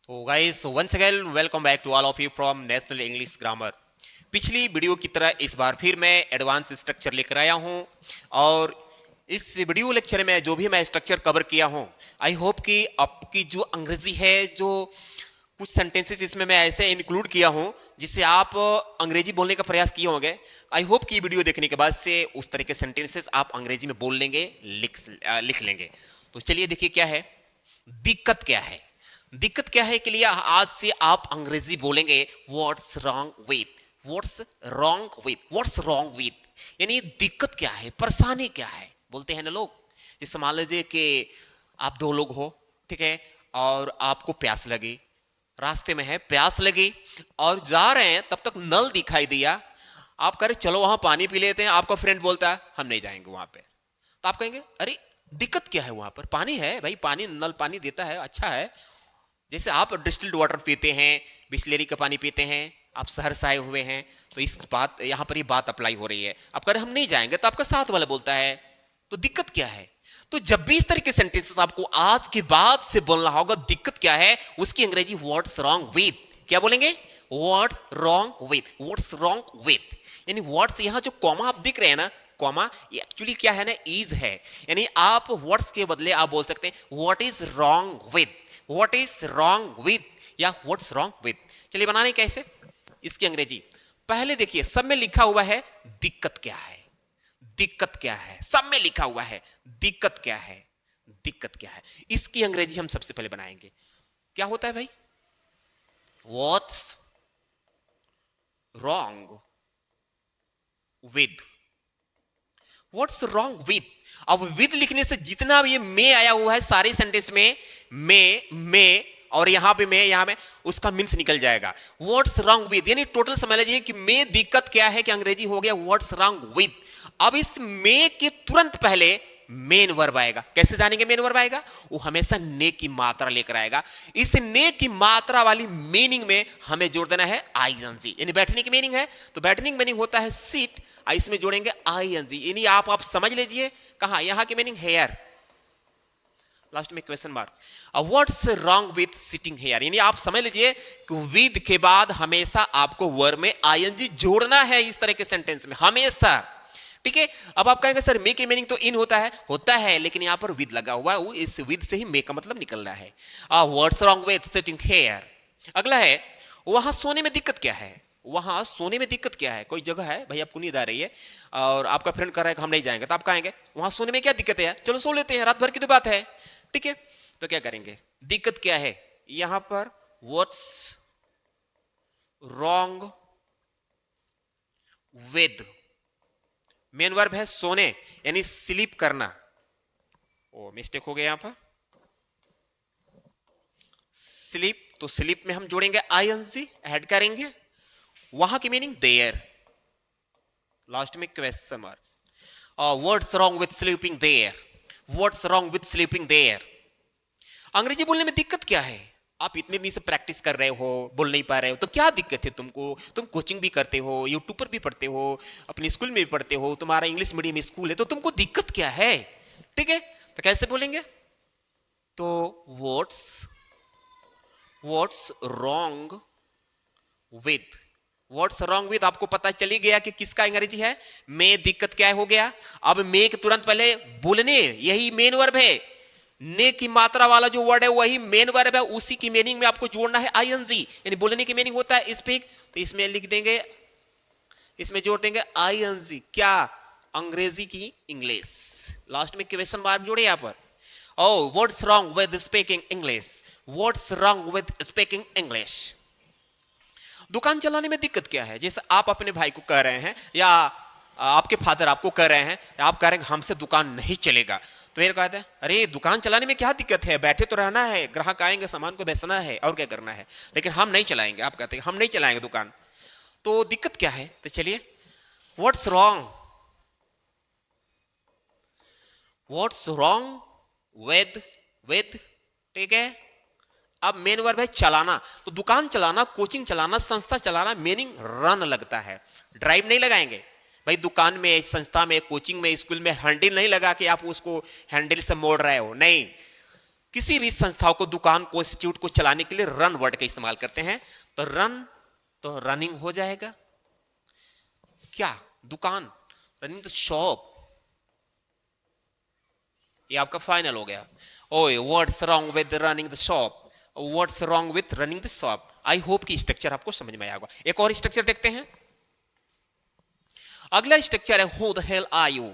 तो guys once again welcome back to all of you from National English Grammar. पिछली video की तरह इस बार फिर मैं एडवांस स्ट्रक्चर लेकर आया हूं और इस वीडियो लेक्चर में जो भी मैं स्ट्रक्चर कवर किया हूं, आई होप कि आपकी जो अंग्रेजी है, जो कुछ सेंटेंसेस इसमें मैं ऐसे इंक्लूड किया हूं जिससे आप अंग्रेजी बोलने का प्रयास किए होंगे। आई होप कि वीडियो देखने के बाद से उस तरह के सेंटेंसेस आप अंग्रेजी में बोल लेंगे, लिख लेंगे। तो चलिए देखिए क्या है दिक्कत, क्या है दिक्कत क्या है के लिए आज से आप अंग्रेजी बोलेंगे what's wrong with, what's wrong with, what's wrong with, यानी दिक्कत क्या है, परेशानी क्या है, बोलते हैं ना लोग। जैसे मान लीजिए कि आप दो लोग हो, ठीक है, और आपको प्यास लगी, रास्ते में है, प्यास लगी और जा रहे हैं, तब तक नल दिखाई दिया, आप कह रहे चलो वहां पानी पी लेते हैं, आपका फ्रेंड बोलता है हम नहीं जाएंगे वहां पे। तो आप कहेंगे अरे दिक्कत क्या है, वहां पर पानी है भाई, पानी नल पानी देता है, अच्छा है। जैसे आप डिस्टिल्ड वाटर पीते हैं, बिस्लेरी का पानी पीते हैं, आप शहर से आए हुए हैं, तो इस बात यहां पर ये बात अप्लाई हो रही है। आप कह रहे हम नहीं जाएंगे, तो आपका साथ वाला बोलता है तो दिक्कत क्या है। तो जब भी इस तरह के सेंटेंसेस आपको आज के बाद से बोलना होगा, दिक्कत क्या है, उसकी अंग्रेजी व्हाट्स रॉन्ग विथ, क्या बोलेंगे, what's wrong with, what's wrong with. यानी व्हाट्स, यहां जो कॉमा आप दिख रहे हैं ना, कॉमा ये एक्चुअली क्या है ना, इज है। यानी आप व्हाट्स के बदले आप बोल सकते हैं what is wrong with, what is wrong with या व्हाट्स रॉन्ग विथ। चलिए बनाने कैसे इसकी अंग्रेजी। पहले देखिए सब में लिखा हुआ है दिक्कत क्या है, दिक्कत क्या है, सब में लिखा हुआ है दिक्कत क्या है, दिक्कत क्या है। इसकी अंग्रेजी हम सबसे पहले बनाएंगे। क्या होता है भाई, what's wrong with, what's wrong with. अब विद लिखने से जितना भी ये मे आया हुआ है सारे सेंटेंस में, मे और यहां पे मैं, यहां में उसका मीन्स निकल जाएगा। व्हाट्स रॉन्ग विद यानी टोटल समझ लीजिए कि मे दिक्कत क्या है, कि अंग्रेजी हो गया व्हाट्स रॉन्ग विद। अब इस मे के तुरंत पहले मेन वर्ब आएगा। कैसे जानेंगे मेन वर्ब आएगा, वो हमेशा ने की मात्रा लेकर आएगा। इस ने की मात्रा वाली मीनिंग में हमें जोड़ देना है आईएनजी, यानी बैठने की मीनिंग है, तो बैठने की मीनिंग होता है सीट, इसमें जोड़ेंगे आईएनजी, यानी आप समझ लीजिए कहां, यहां की मीनिंग हेयर, लास्ट में question mark. What's wrong with sitting here, यानी आप समझ लीजिए कि विद के बाद हमेशा आपको वर्ब में आईएनजी जोड़ना है इस तरह के सेंटेंस में हमेशा, ठीक है। अब आप कहेंगे सर मे की मीनिंग तो इन होता है, लेकिन यहां पर विद लगा हुआ है, इस विद से ही मे का मतलब निकल रहा है। What's wrong with sitting here. अगला है वहां सोने में दिक्कत क्या है, वहां सोने में दिक्कत क्या है। कोई जगह है भाई, आपको नींद आ रही है और आपका फ्रेंड कह रहा है कि हम नहीं जाएंगे, तो आप कहेंगे वहां सोने में क्या दिक्कत है यार, चलो सो लेते हैं, रात भर की तो बात है, ठीक है। तो क्या करेंगे, दिक्कत क्या है, यहां पर what's wrong with, main verb है सोने यानी स्लीप करना, ओ मिस्टेक हो गया यहां पर, स्लीप, तो स्लीप में हम जोड़ेंगे आईएनजी, ऐड करेंगे, वहां की मीनिंग देयर, लास्ट में question mark. What's wrong with sleeping there, what's wrong with sleeping there. अंग्रेजी बोलने में दिक्कत क्या है, आप इतने दिन से प्रैक्टिस कर रहे हो, बोल नहीं पा रहे हो, तो क्या दिक्कत है तुमको, तुम कोचिंग भी करते हो, यूट्यूब पर भी पढ़ते हो, अपने स्कूल में भी पढ़ते हो, तुम्हारा इंग्लिश मीडियम स्कूल है, तो तुमको दिक्कत क्या है, ठीक है। तो कैसे बोलेंगे, तो what's wrong with, what's wrong with आपको पता चली गया कि किसका अंग्रेजी है, मे दिक्कत क्या हो गया। अब मे के तुरंत पहले बोलने, यही मेन वर्ब है, ने की मात्रा वाला जो वर्ड है वही मेन वर्ब है, उसी की मीनिंग में आपको जोड़ना है आईएनजी, यानी बोलने की मीनिंग होता है स्पीक, तो इसमें लिख देंगे, इसमें जोड़ देंगे आईएनजी, क्या, अंग्रेजी की इंग्लिश, लास्ट में क्वेश्चन मार्क जोड़े यहां पर। Oh what's wrong with speaking English, what's wrong with speaking English. दुकान चलाने में दिक्कत क्या है, जैसे आप अपने भाई को कह रहे हैं या आपके फादर आपको कह रहे हैं, आप कह रहे हैं हमसे दुकान नहीं चलेगा, तो ये कहते हैं अरे दुकान चलाने में क्या दिक्कत है, बैठे तो रहना है, ग्राहक आएंगे सामान को बेचना है और क्या करना है, लेकिन हम नहीं चलाएंगे, आप कहते हैं हम नहीं चलाएंगे दुकान, तो दिक्कत क्या है। तो चलिए what's wrong, what's wrong with, ठीक है। अब मेन वर्ब है चलाना, तो दुकान चलाना, कोचिंग चलाना, संस्था चलाना, मीनिंग रन लगता है, ड्राइव नहीं लगाएंगे भाई। दुकान में, संस्था में, कोचिंग में, स्कूल में हैंडल नहीं लगा कि आप उसको हैंडल से मोड़ रहे हो, नहीं, किसी भी संस्थाओं को, दुकान को, इंस्टीट्यूट को चलाने के लिए रन वर्ड का इस्तेमाल करते हैं। तो रन तो रनिंग हो जाएगा। क्या? दुकान, रनिंग द शॉप। ये आपका फाइनल हो गया। ओए, what's wrong with running the shop, what's wrong with running the shop. I hope कि स्ट्रक्चर आपको समझ में आया होगा। एक और स्ट्रक्चर देखते हैं। अगला स्ट्रक्चर है who the hell are you.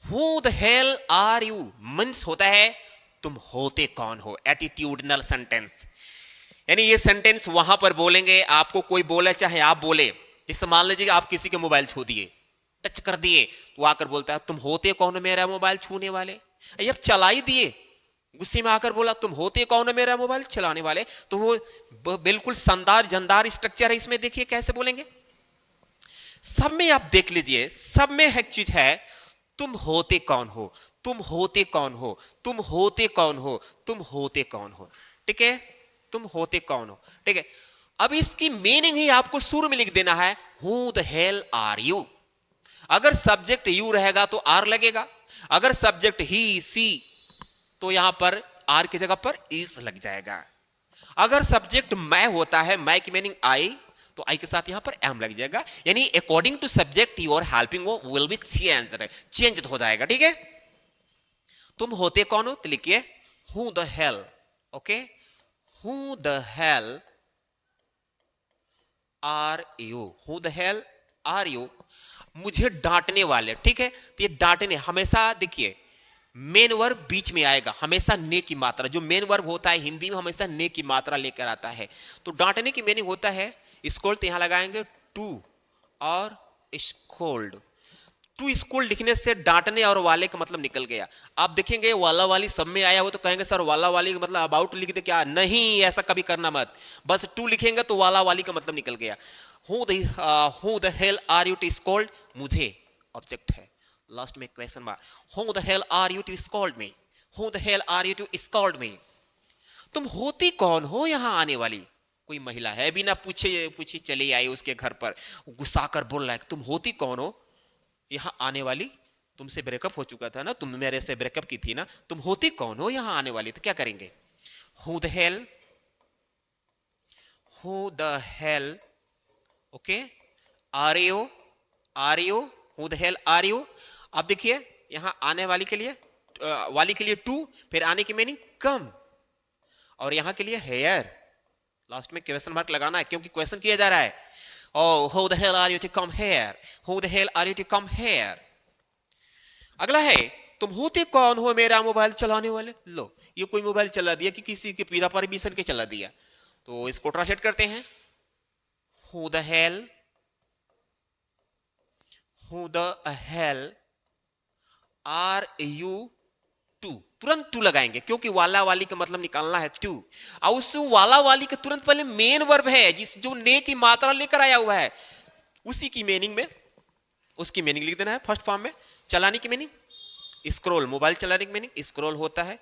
Who the hell are you means होता है तुम होते कौन हो, एटीट्यूडनल सेंटेंस। यानी ये सेंटेंस वहां पर बोलेंगे, आपको कोई बोले चाहे आप बोले। जैसे मान लीजिए आप किसी के मोबाइल छू दिए, टच कर दिए, तो आकर बोलता है तुम होते कौन हो मेरा मोबाइल छूने वाले। अब चला ही दिए, गुस्से में आकर बोला तुम होते कौन हो मेरा मोबाइल चलाने वाले, तो वो बिल्कुल शानदार जानदार स्ट्रक्चर है। इसमें देखिए कैसे बोलेंगे। सब में आप देख लीजिए, सब में एक चीज है, तुम होते कौन हो, तुम होते कौन हो, तुम होते कौन हो, तुम होते कौन हो। ठीक है, तुम होते कौन हो। ठीक है, अब इसकी मीनिंग ही आपको शुरू में लिख देना है, who the hell are you. अगर सब्जेक्ट यू रहेगा तो आर लगेगा, अगर सब्जेक्ट ही सी तो यहां पर आर की जगह पर इज लग जाएगा। अगर सब्जेक्ट मैं होता है, मैं की मीनिंग आई, तो आई के साथ यहां पर एम लग जाएगा। यानी according to subject your helping वो विल बी चेंज हो जाएगा। ठीक है, तुम होते कौन हो तो लिखिए who the hell. Okay, who the hell are you, who the hell are you. मुझे डांटने वाले। ठीक है, तो ये डांटने हमेशा देखिए मेन वर्ब बीच में आएगा, हमेशा ने की मात्रा। जो मेन वर्ब होता है हिंदी में हमेशा ने की मात्रा लेकर आता है। तो डांटने की मीनिंग होता है स्कोल्ड, तो यहां लगाएंगे टू और स्कोल्ड। टू स्कोल्ड लिखने से डांटने और वाले का मतलब निकल गया। आप देखेंगे वाला वाली सब में आया हो तो कहेंगे सर वाला वाली का मतलब अबाउट लिख दे क्या? नहीं, ऐसा कभी करना मत। बस टू लिखेंगे तो वाला वाली का मतलब निकल गया। Who the hell are you to scold, मुझे ऑब्जेक्ट है, लास्ट में question mark. Who the hell are you to scold me, who the hell are you to scold me. तुम होती कौन हो यहां आने वाली। कोई महिला है, बिना पूछे चली आई उसके घर पर, गुस्सा कर बोल रहा है तुम होती कौन हो यहां आने वाली, तुमसे ब्रेकअप हो चुका था ना, तुम मेरे से ब्रेकअप की थी ना, तुम होती कौन हो यहां आने वाली। तो क्या करेंगे, who the hell, who the hell, okay, are you, are you, who the hell are you. अब देखिए यहां आने वाली के लिए टू, फिर आने की मीनिंग कम, और यहां के लिए हेयर। लास्ट में क्वेश्चन मार्क लगाना है क्योंकि क्वेश्चन किया जा रहा है। Oh, who the hell are you to come here? Who the hell are you to come here? अगला है तुम होते कौन हो मेरा मोबाइल चलाने वाले। लो, ये कोई मोबाइल चला दिया कि किसी के पीरा परमिशन के चला दिया, तो इसको ट्रांसलेट करते हैं। Who the hell, who the hell are you to, तुरंत टू लगाएंगे क्योंकि वाला वाली का मतलब निकालना है टू। और उस वाला वाली के तुरंत पहले मेन वर्ब है जिस जो ने की मात्रा लेकर आया हुआ है, उसी की मीनिंग में उसकी मीनिंग लिख देना है फर्स्ट फॉर्म में। चलाने की मीनिंग स्क्रॉल, मोबाइल चलाने की मीनिंग स्क्रॉल होता है।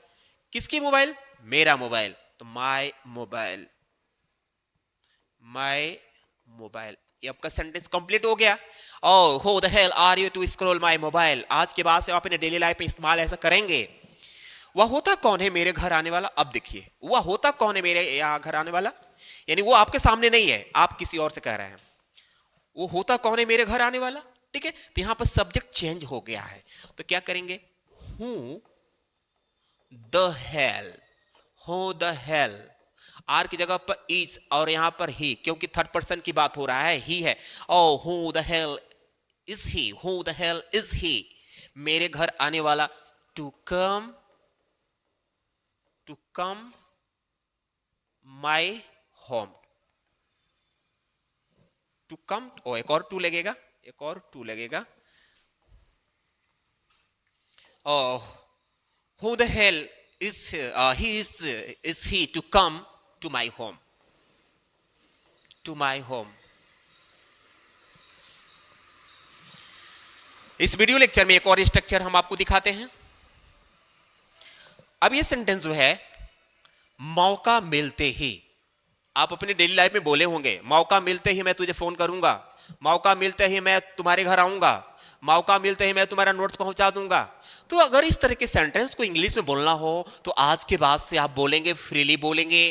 किसकी मोबाइल? मेरा मोबाइल, तो माय मोबाइल, माय मोबाइल। ये आपका सेंटेंस कंप्लीट हो गया। Oh, who the hell are you to scroll my mobile. आज के बाद से आप अपने डेली लाइफ में इस्तेमाल ऐसा करेंगे। वह होता कौन है मेरे घर आने वाला। अब देखिए वह होता कौन है मेरे यहां घर आने वाला, यानी वो आपके सामने नहीं है, आप किसी और से कह रहे हैं। वो होता कौन है मेरे घर आने वाला। ठीक है, तो यहां पर सब्जेक्ट चेंज हो गया है, तो क्या करेंगे, who the hell, who the hell, are की जगह पर इज और यहां पर ही, क्योंकि थर्ड पर्सन की बात हो रहा है, ही है। Oh who the hell is he, who the hell is he, मेरे घर आने वाला। To come, to come my home, to come. Oh एक और टू लगेगा, एक और टू लगेगा। Who the hell is he, is he to come to my home, to my home. इस वीडियो लेक्चर में एक और स्ट्रक्चर हम आपको दिखाते हैं। अब ये सेंटेंस जो है, मौका मिलते ही, आप अपनी डेली लाइफ में बोले होंगे, मौका मिलते ही मैं तुझे फोन करूंगा, मौका मिलते ही मैं तुम्हारे घर आऊंगा, मौका मिलते ही मैं तुम्हारा नोट्स पहुंचा दूंगा। तो अगर इस तरह के सेंटेंस को इंग्लिश में बोलना हो तो आज के बाद से आप बोलेंगे, फ्रीली बोलेंगे,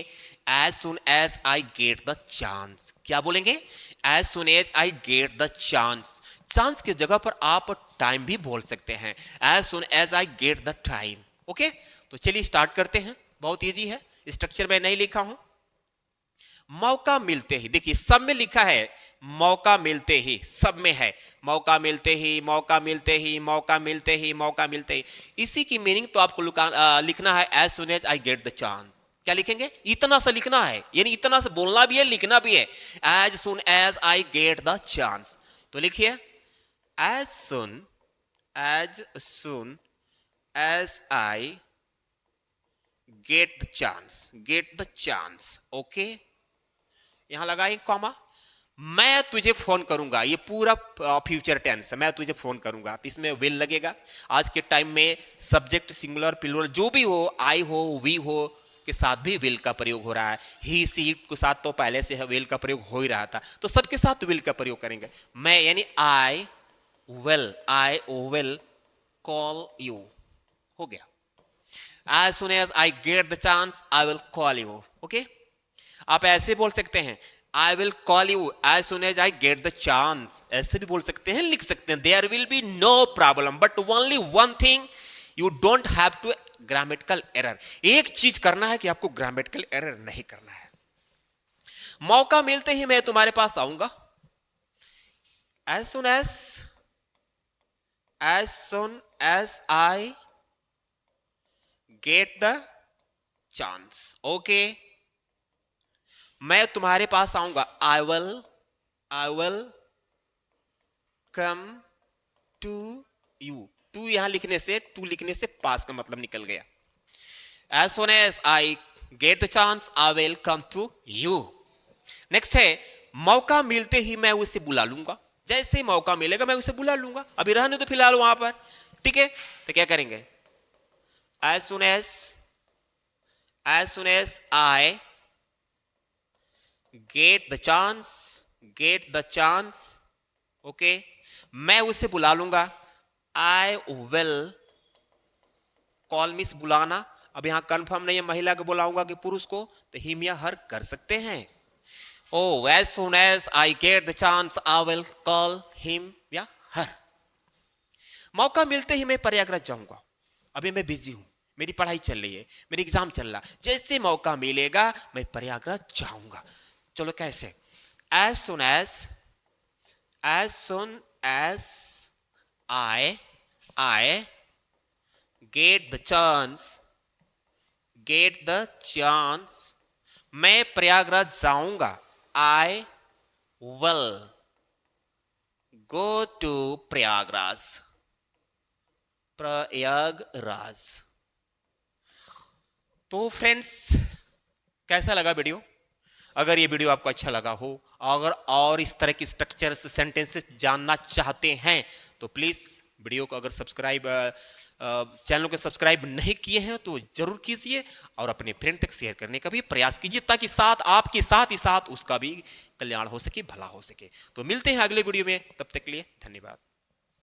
as soon as I get the chance. क्या बोलेंगे? As soon as I get the chance. Chance की जगह पर आप टाइम भी बोल सकते हैं, as soon as I get the time. Okay, तो चलिए स्टार्ट करते हैं। बहुत इजी है, स्ट्रक्चर में नहीं लिखा हूं। मौका मिलते ही, देखिए सब में लिखा है मौका मिलते ही, सब में है मौका मिलते ही, मौका मिलते ही, मौका मिलते ही, मौका मिलते ही। इसी की मीनिंग तो आपको लिखना है as soon as I get the chance. क्या लिखेंगे? इतना सा लिखना है, यानी इतना सा बोलना भी है, लिखना भी है, as soon as I get the chance. तो लिखिए as soon as I get the chance, get the chance. Okay, यहां लगाए कॉमा। मैं तुझे फोन करूंगा, ये पूरा फ्यूचर टेंस है, मैं तुझे फोन करूंगा, तो इसमें विल लगेगा। आज के टाइम में सब्जेक्ट सिंगुलर प्लूरल जो भी हो, आई हो, वी हो के साथ भी विल का प्रयोग हो रहा है। ही सी के साथ तो पहले से विल का प्रयोग हो ही रहा था, तो सबके साथ विल का प्रयोग करेंगे। मैं यानी आई विल कॉल यू, हो गया। As soon as I get the chance, I will call you. Okay? आप ऐसे बोल सकते हैं, I will call you as soon as I get the chance. ऐसे भी बोल सकते हैं, लिख सकते हैं। There will be no problem, but only one thing, you don't have to grammatical error. एक चीज करना है कि आपको grammatical error नहीं करना है। मौका मिलते ही मैं तुम्हारे पास आऊंगा। As soon as I get the chance. Okay, मैं तुम्हारे पास आऊंगा। I will come to you. To यहां लिखने से, टू लिखने से पास का मतलब निकल गया। As soon as I get the chance, I will come to you. Next है मौका मिलते ही मैं उसे बुला लूंगा। जैसे मौका मिलेगा मैं उसे बुला लूंगा। अभी रहने तो फिलहाल वहां पर, ठीक है। तो क्या करेंगे? As soon as I get the chance, okay, मैं उसे बुला लूंगा। I will call मिस बुलाना। अब यहां कंफर्म नहीं है महिला को बुलाऊंगा कि पुरुष को, तो हिम या हर कर सकते हैं। Oh, as soon as I get the chance, I will call him या हर। मौका मिलते ही मैं प्रयागराज जाऊंगा। अभी मैं बिजी हूं, मेरी पढ़ाई चल रही है, मेरी एग्जाम चल रहा। जैसे मौका मिलेगा मैं प्रयागराज जाऊंगा। चलो कैसे? as soon as I get the chance, मैं प्रयागराज जाऊंगा। I will go to Prayagraj. तो फ्रेंड्स, कैसा लगा वीडियो? अगर ये वीडियो आपको अच्छा लगा हो, अगर और इस तरह की स्ट्रक्चर सेंटेंसेस जानना चाहते हैं तो प्लीज वीडियो को अगर चैनल को सब्सक्राइब नहीं किए हैं तो जरूर कीजिए और अपने फ्रेंड तक शेयर करने का भी प्रयास कीजिए, ताकि आपके साथ ही साथ उसका भी कल्याण हो सके, भला हो सके। तो मिलते हैं अगले वीडियो में, तब तक के लिए धन्यवाद।